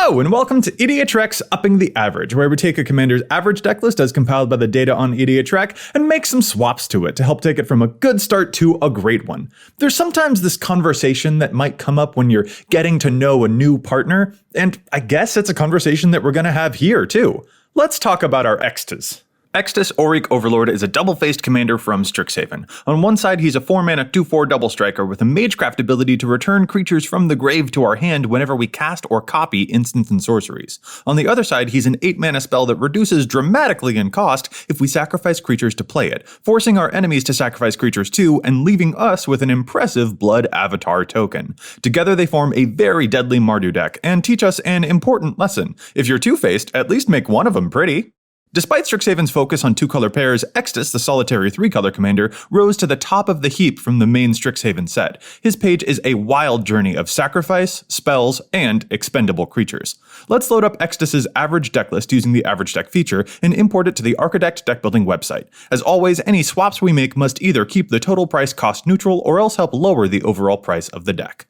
Hello, and welcome to EDHREC's Upping the Average, where we take a commander's average decklist as compiled by the data on EDHREC and make some swaps to it to help take it from a good start to a great one. There's sometimes this conversation that might come up when you're getting to know a new partner, and I guess it's a conversation that we're going to have here too. Let's talk about our Extus. Extus Oriq Overlord is a double-faced commander from Strixhaven. On one side, he's a 4-mana 2/4 double striker with a magecraft ability to return creatures from the grave to our hand whenever we cast or copy instants and sorceries. On the other side, he's an 8-mana spell that reduces dramatically in cost if we sacrifice creatures to play it, forcing our enemies to sacrifice creatures too and leaving us with an impressive Blood Avatar token. Together they form a very deadly Mardu deck and teach us an important lesson. If you're two-faced, at least make one of them pretty. Despite Strixhaven's focus on 2-color pairs, Extus, the solitary 3-color commander, rose to the top of the heap from the main Strixhaven set. His page is a wild journey of sacrifice, spells, and expendable creatures. Let's load up Extus's average decklist using the average deck feature and import it to the Architect deckbuilding website. As always, any swaps we make must either keep the total price cost neutral or else help lower the overall price of the deck.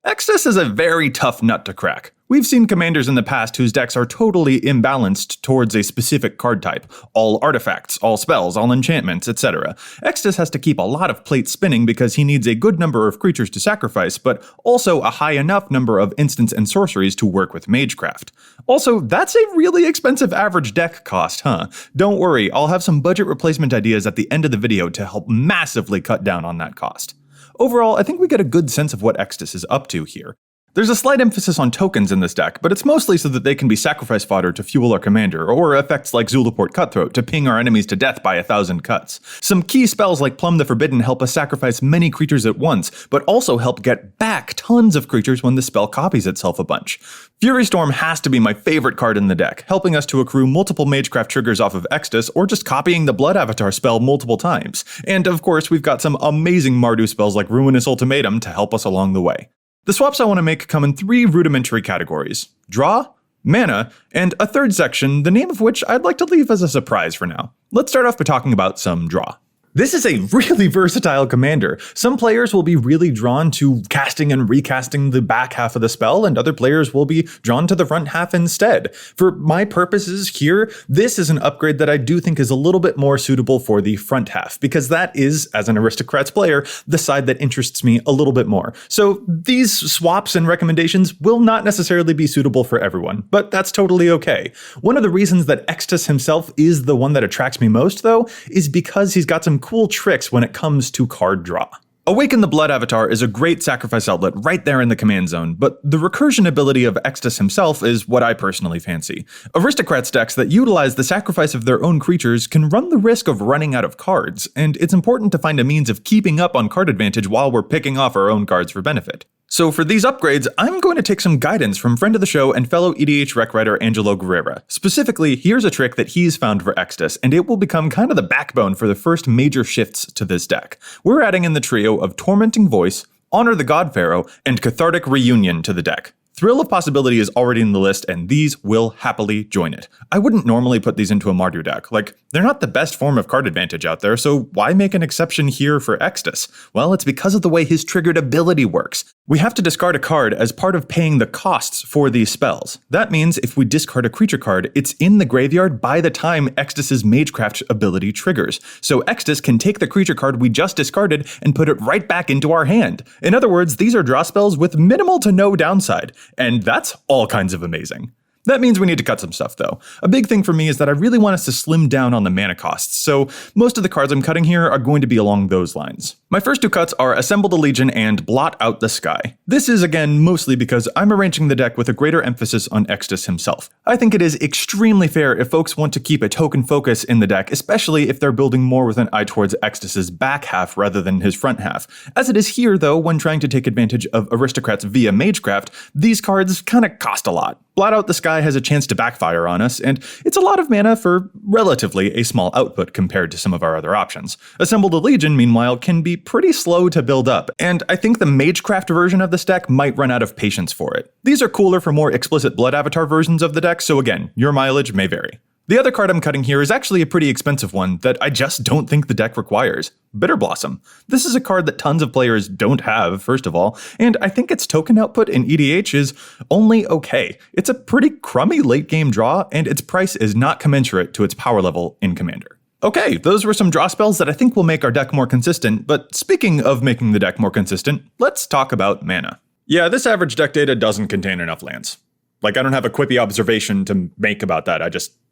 Extus is a very tough nut to crack. We've seen commanders in the past whose decks are totally imbalanced towards a specific card type. All artifacts, all spells, all enchantments, etc. Extus has to keep a lot of plates spinning because he needs a good number of creatures to sacrifice, but also a high enough number of instants and sorceries to work with magecraft. Also, that's a really expensive average deck cost, huh? Don't worry, I'll have some budget replacement ideas at the end of the video to help massively cut down on that cost. Overall, I think we get a good sense of what Extus is up to here. There's a slight emphasis on tokens in this deck, but it's mostly so that they can be sacrifice fodder to fuel our commander, or effects like Zulaport Cutthroat to ping our enemies to death by 1,000 cuts. Some key spells like Plumb the Forbidden help us sacrifice many creatures at once, but also help get back tons of creatures when the spell copies itself a bunch. Fury Storm has to be my favorite card in the deck, helping us to accrue multiple magecraft triggers off of Extus, or just copying the Blood Avatar spell multiple times. And of course, we've got some amazing Mardu spells like Ruinous Ultimatum to help us along the way. The swaps I want to make come in 3 rudimentary categories: draw, mana, and a third section, the name of which I'd like to leave as a surprise for now. Let's start off by talking about some draw. This is a really versatile commander. Some players will be really drawn to casting and recasting the back half of the spell, and other players will be drawn to the front half instead. For my purposes here, this is an upgrade that I do think is a little bit more suitable for the front half, because that is, as an Aristocrats player, the side that interests me a little bit more. So these swaps and recommendations will not necessarily be suitable for everyone, but that's totally okay. One of the reasons that Extus himself is the one that attracts me most, though, is because he's got some cool tricks when it comes to card draw. Awaken the Blood Avatar is a great sacrifice outlet right there in the command zone, but the recursion ability of Extus himself is what I personally fancy. Aristocrats decks that utilize the sacrifice of their own creatures can run the risk of running out of cards, and it's important to find a means of keeping up on card advantage while we're picking off our own cards for benefit. So for these upgrades, I'm going to take some guidance from friend of the show and fellow EDHREC writer Angelo Guerrera. Specifically, here's a trick that he's found for Extus, and it will become kind of the backbone for the first major shifts to this deck. We're adding in the trio of Tormenting Voice, Honor the God Pharaoh, and Cathartic Reunion to the deck. Thrill of Possibility is already in the list, and these will happily join it. I wouldn't normally put these into a Mardu deck. They're not the best form of card advantage out there, so why make an exception here for Extus? Well, it's because of the way his triggered ability works. We have to discard a card as part of paying the costs for these spells. That means if we discard a creature card, it's in the graveyard by the time Extus's Magecraft ability triggers. So Extus can take the creature card we just discarded and put it right back into our hand. In other words, these are draw spells with minimal to no downside. And that's all kinds of amazing. That means we need to cut some stuff though. A big thing for me is that I really want us to slim down on the mana costs, so most of the cards I'm cutting here are going to be along those lines. My first 2 cuts are Assemble the Legion and Blot Out the Sky. This is again mostly because I'm arranging the deck with a greater emphasis on Extus himself. I think it is extremely fair if folks want to keep a token focus in the deck, especially if they're building more with an eye towards Extus's back half rather than his front half. As it is here though, when trying to take advantage of Aristocrats via Magecraft, these cards kinda cost a lot. Blot Out the Sky has a chance to backfire on us, and it's a lot of mana for relatively a small output compared to some of our other options. Assemble the Legion, meanwhile, can be pretty slow to build up, and I think the Magecraft version of this deck might run out of patience for it. These are cooler for more explicit Blood Avatar versions of the deck, so again, your mileage may vary. The other card I'm cutting here is actually a pretty expensive one that I just don't think the deck requires. Bitter Blossom. This is a card that tons of players don't have, first of all, and I think its token output in EDH is only okay. It's a pretty crummy late game draw, and its price is not commensurate to its power level in Commander. Okay, those were some draw spells that I think will make our deck more consistent, but speaking of making the deck more consistent, let's talk about mana. Yeah, this average deck data doesn't contain enough lands. Like, I don't have a quippy observation to make about that,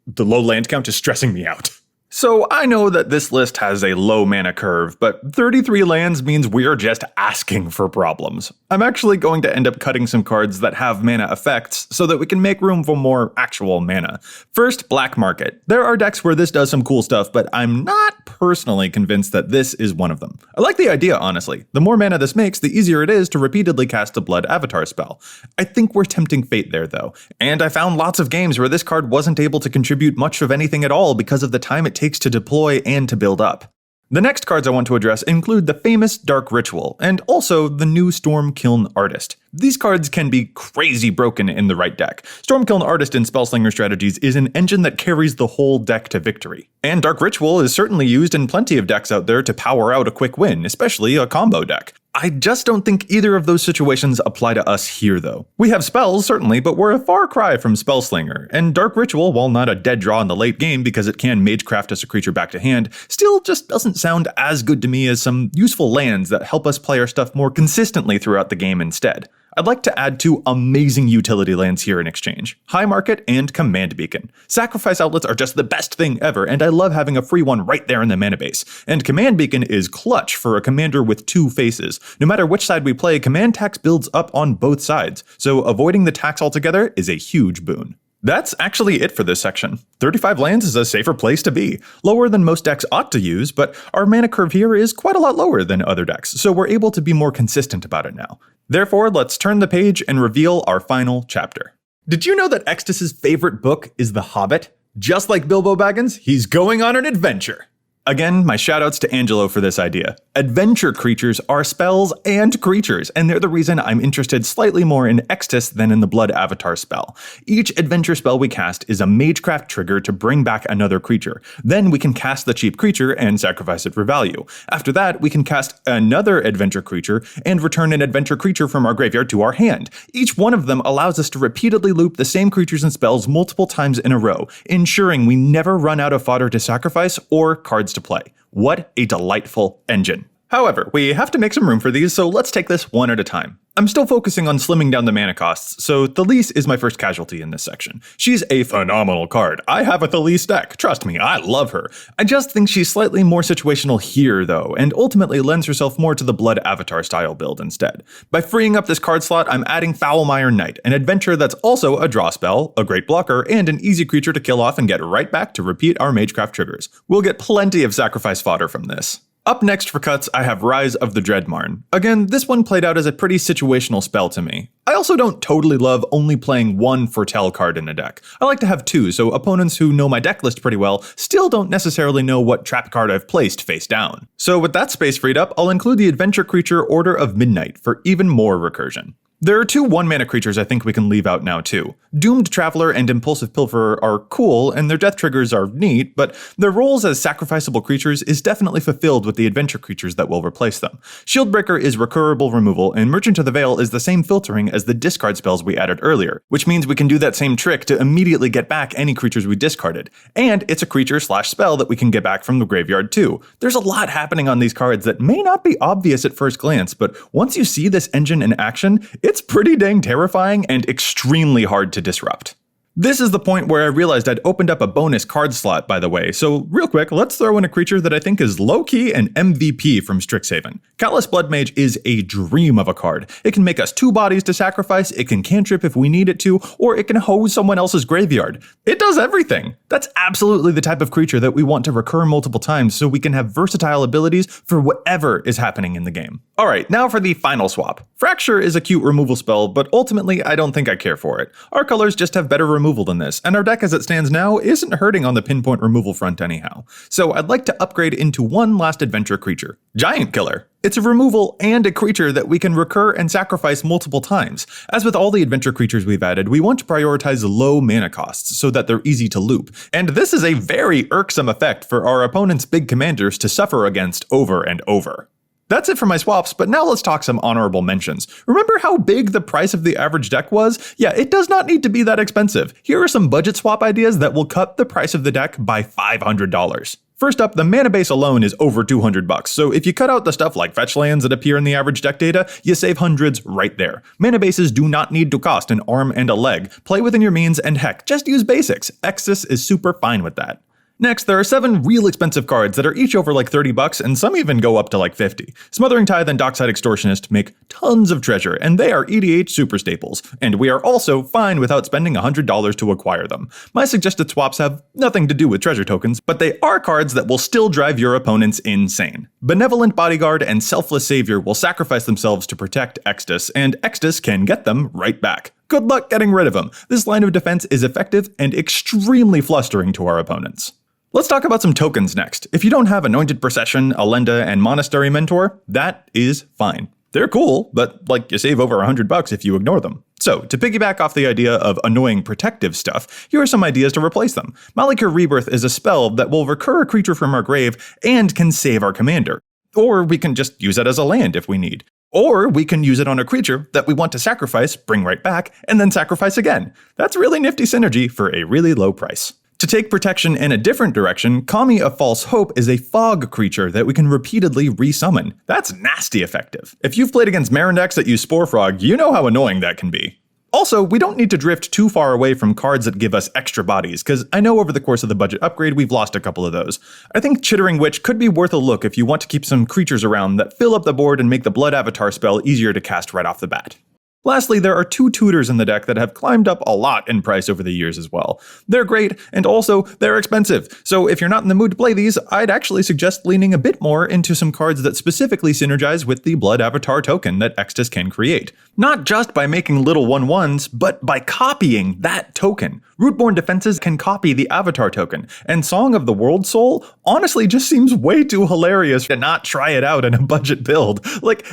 the low land count is stressing me out. So I know that this list has a low mana curve, but 33 lands means we're just asking for problems. I'm actually going to end up cutting some cards that have mana effects so that we can make room for more actual mana. First, Black Market. There are decks where this does some cool stuff, but I'm not personally convinced that this is one of them. I like the idea, honestly. The more mana this makes, the easier it is to repeatedly cast a Blood Avatar spell. I think we're tempting fate there, though. And I found lots of games where this card wasn't able to contribute much of anything at all because of the time it takes to deploy and to build up. The next cards I want to address include the famous Dark Ritual, and also the new Stormkiln Artist. These cards can be crazy broken in the right deck. Stormkiln Artist in Spellslinger strategies is an engine that carries the whole deck to victory. And Dark Ritual is certainly used in plenty of decks out there to power out a quick win, especially a combo deck. I just don't think either of those situations apply to us here, though. We have spells, certainly, but we're a far cry from Spellslinger, and Dark Ritual, while not a dead draw in the late game because it can Magecraft us a creature back to hand, still just doesn't sound as good to me as some useful lands that help us play our stuff more consistently throughout the game instead. I'd like to add two amazing utility lands here in exchange, High Market and Command Beacon. Sacrifice outlets are just the best thing ever, and I love having a free one right there in the mana base. And Command Beacon is clutch for a commander with two faces. No matter which side we play, command tax builds up on both sides, so avoiding the tax altogether is a huge boon. That's actually it for this section. 35 lands is a safer place to be. Lower than most decks ought to use, but our mana curve here is quite a lot lower than other decks, so we're able to be more consistent about it now. Therefore, let's turn the page and reveal our final chapter. Did you know that Extus's favorite book is The Hobbit? Just like Bilbo Baggins, he's going on an adventure. Again, my shoutouts to Angelo for this idea. Adventure creatures are spells and creatures, and they're the reason I'm interested slightly more in Extus than in the Blood Avatar spell. Each adventure spell we cast is a Magecraft trigger to bring back another creature. Then we can cast the cheap creature and sacrifice it for value. After that, we can cast another adventure creature and return an adventure creature from our graveyard to our hand. Each one of them allows us to repeatedly loop the same creatures and spells multiple times in a row, ensuring we never run out of fodder to sacrifice or cards to play. What a delightful engine. However, we have to make some room for these, so let's take this one at a time. I'm still focusing on slimming down the mana costs, so Thalise is my first casualty in this section. She's a phenomenal card. I have a Thalise deck. Trust me, I love her. I just think she's slightly more situational here, though, and ultimately lends herself more to the Blood Avatar style build instead. By freeing up this card slot, I'm adding Foulmire Knight, an adventure that's also a draw spell, a great blocker, and an easy creature to kill off and get right back to repeat our Magecraft triggers. We'll get plenty of sacrifice fodder from this. Up next for cuts, I have Rise of the Dreadmarn. Again, this one played out as a pretty situational spell to me. I also don't totally love only playing one Foretell card in a deck. I like to have two, so opponents who know my deck list pretty well still don't necessarily know what trap card I've placed face down. So with that space freed up, I'll include the adventure creature Order of Midnight for even more recursion. There are two 1-mana creatures I think we can leave out now too. Doomed Traveler and Impulsive Pilferer are cool, and their death triggers are neat, but their roles as sacrificable creatures is definitely fulfilled with the adventure creatures that will replace them. Shieldbreaker is recurable removal, and Merchant of the Veil is the same filtering as the discard spells we added earlier, which means we can do that same trick to immediately get back any creatures we discarded. And it's a creature/spell that we can get back from the graveyard too. There's a lot happening on these cards that may not be obvious at first glance, but once you see this engine in action, it's pretty dang terrifying and extremely hard to disrupt. This is the point where I realized I'd opened up a bonus card slot, by the way, so real quick, let's throw in a creature that I think is low-key an MVP from Strixhaven. Callous Bloodmage is a dream of a card. It can make us 2 bodies to sacrifice, it can cantrip if we need it to, or it can hose someone else's graveyard. It does everything! That's absolutely the type of creature that we want to recur multiple times so we can have versatile abilities for whatever is happening in the game. Alright, now for the final swap. Fracture is a cute removal spell, but ultimately I don't think I care for it. Our colors just have better removal than this, and our deck as it stands now isn't hurting on the pinpoint removal front anyhow. So I'd like to upgrade into one last adventure creature. Giant Killer. It's a removal and a creature that we can recur and sacrifice multiple times. As with all the adventure creatures we've added, we want to prioritize low mana costs so that they're easy to loop. And this is a very irksome effect for our opponent's big commanders to suffer against over and over. That's it for my swaps, but now let's talk some honorable mentions. Remember how big the price of the average deck was? Yeah, it does not need to be that expensive. Here are some budget swap ideas that will cut the price of the deck by $500. First up, the mana base alone is over $200, so if you cut out the stuff like fetch lands that appear in the average deck data, you save hundreds right there. Mana bases do not need to cost an arm and a leg. Play within your means, and heck, just use basics. Extus is super fine with that. Next, there are 7 real expensive cards that are each over like $30, and some even go up to like $50. Smothering Tithe and Dockside Extortionist make tons of treasure, and they are EDH super staples, and we are also fine without spending $100 to acquire them. My suggested swaps have nothing to do with treasure tokens, but they are cards that will still drive your opponents insane. Benevolent Bodyguard and Selfless Savior will sacrifice themselves to protect Extus, and Extus can get them right back. Good luck getting rid of them. This line of defense is effective and extremely flustering to our opponents. Let's talk about some tokens next. If you don't have Anointed Procession, Alenda, and Monastery Mentor, that is fine. They're cool, but you save over $100 if you ignore them. So, to piggyback off the idea of annoying protective stuff, here are some ideas to replace them. Malikir Rebirth is a spell that will recur a creature from our grave and can save our commander. Or we can just use it as a land if we need. Or we can use it on a creature that we want to sacrifice, bring right back, and then sacrifice again. That's really nifty synergy for a really low price. To take protection in a different direction, Kami of False Hope is a fog creature that we can repeatedly resummon. That's nasty effective. If you've played against Marin decks that use Spore Frog, you know how annoying that can be. Also, we don't need to drift too far away from cards that give us extra bodies, because I know over the course of the budget upgrade we've lost a couple of those. I think Chittering Witch could be worth a look if you want to keep some creatures around that fill up the board and make the Blood Avatar spell easier to cast right off the bat. Lastly, there are 2 tutors in the deck that have climbed up a lot in price over the years as well. They're great, and also they're expensive, so if you're not in the mood to play these, I'd actually suggest leaning a bit more into some cards that specifically synergize with the Blood Avatar token that Extus can create. Not just by making little 1/1s, but by copying that token. Rootborn Defenses can copy the Avatar token, and Song of the World Soul honestly just seems way too hilarious to not try it out in a budget build.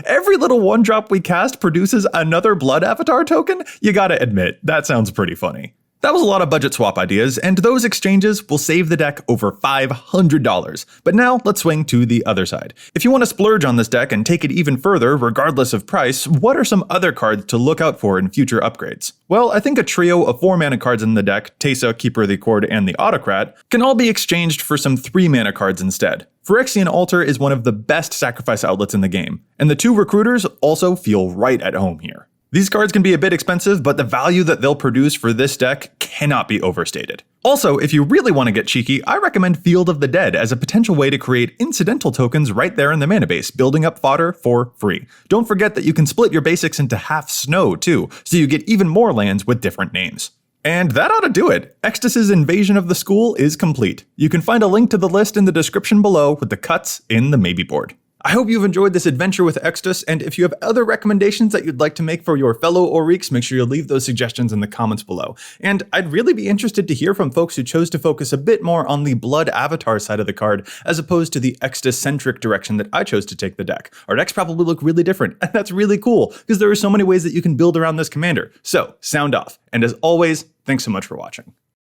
Every little 1-drop we cast produces another Blood Avatar token? You gotta admit, that sounds pretty funny. That was a lot of budget swap ideas, and those exchanges will save the deck over $500. But now let's swing to the other side. If you want to splurge on this deck and take it even further, regardless of price, what are some other cards to look out for in future upgrades? Well, I think a trio of 4-mana cards in the deck, Teysa, Keeper of the Accord, and the Autocrat, can all be exchanged for some 3-mana cards instead. Phyrexian Altar is one of the best sacrifice outlets in the game, and the 2 Recruiters also feel right at home here. These cards can be a bit expensive, but the value that they'll produce for this deck cannot be overstated. Also, if you really want to get cheeky, I recommend Field of the Dead as a potential way to create incidental tokens right there in the mana base, building up fodder for free. Don't forget that you can split your basics into half snow too, so you get even more lands with different names. And that ought to do it. Extus's invasion of the school is complete. You can find a link to the list in the description below with the cuts in the maybe board. I hope you've enjoyed this adventure with Extus, and if you have other recommendations that you'd like to make for your fellow Oriqs, make sure you leave those suggestions in the comments below. And I'd really be interested to hear from folks who chose to focus a bit more on the Blood Avatar side of the card, as opposed to the Extus-centric direction that I chose to take the deck. Our decks probably look really different, and that's really cool, because there are so many ways that you can build around this commander. So, sound off. And as always, thanks so much for watching.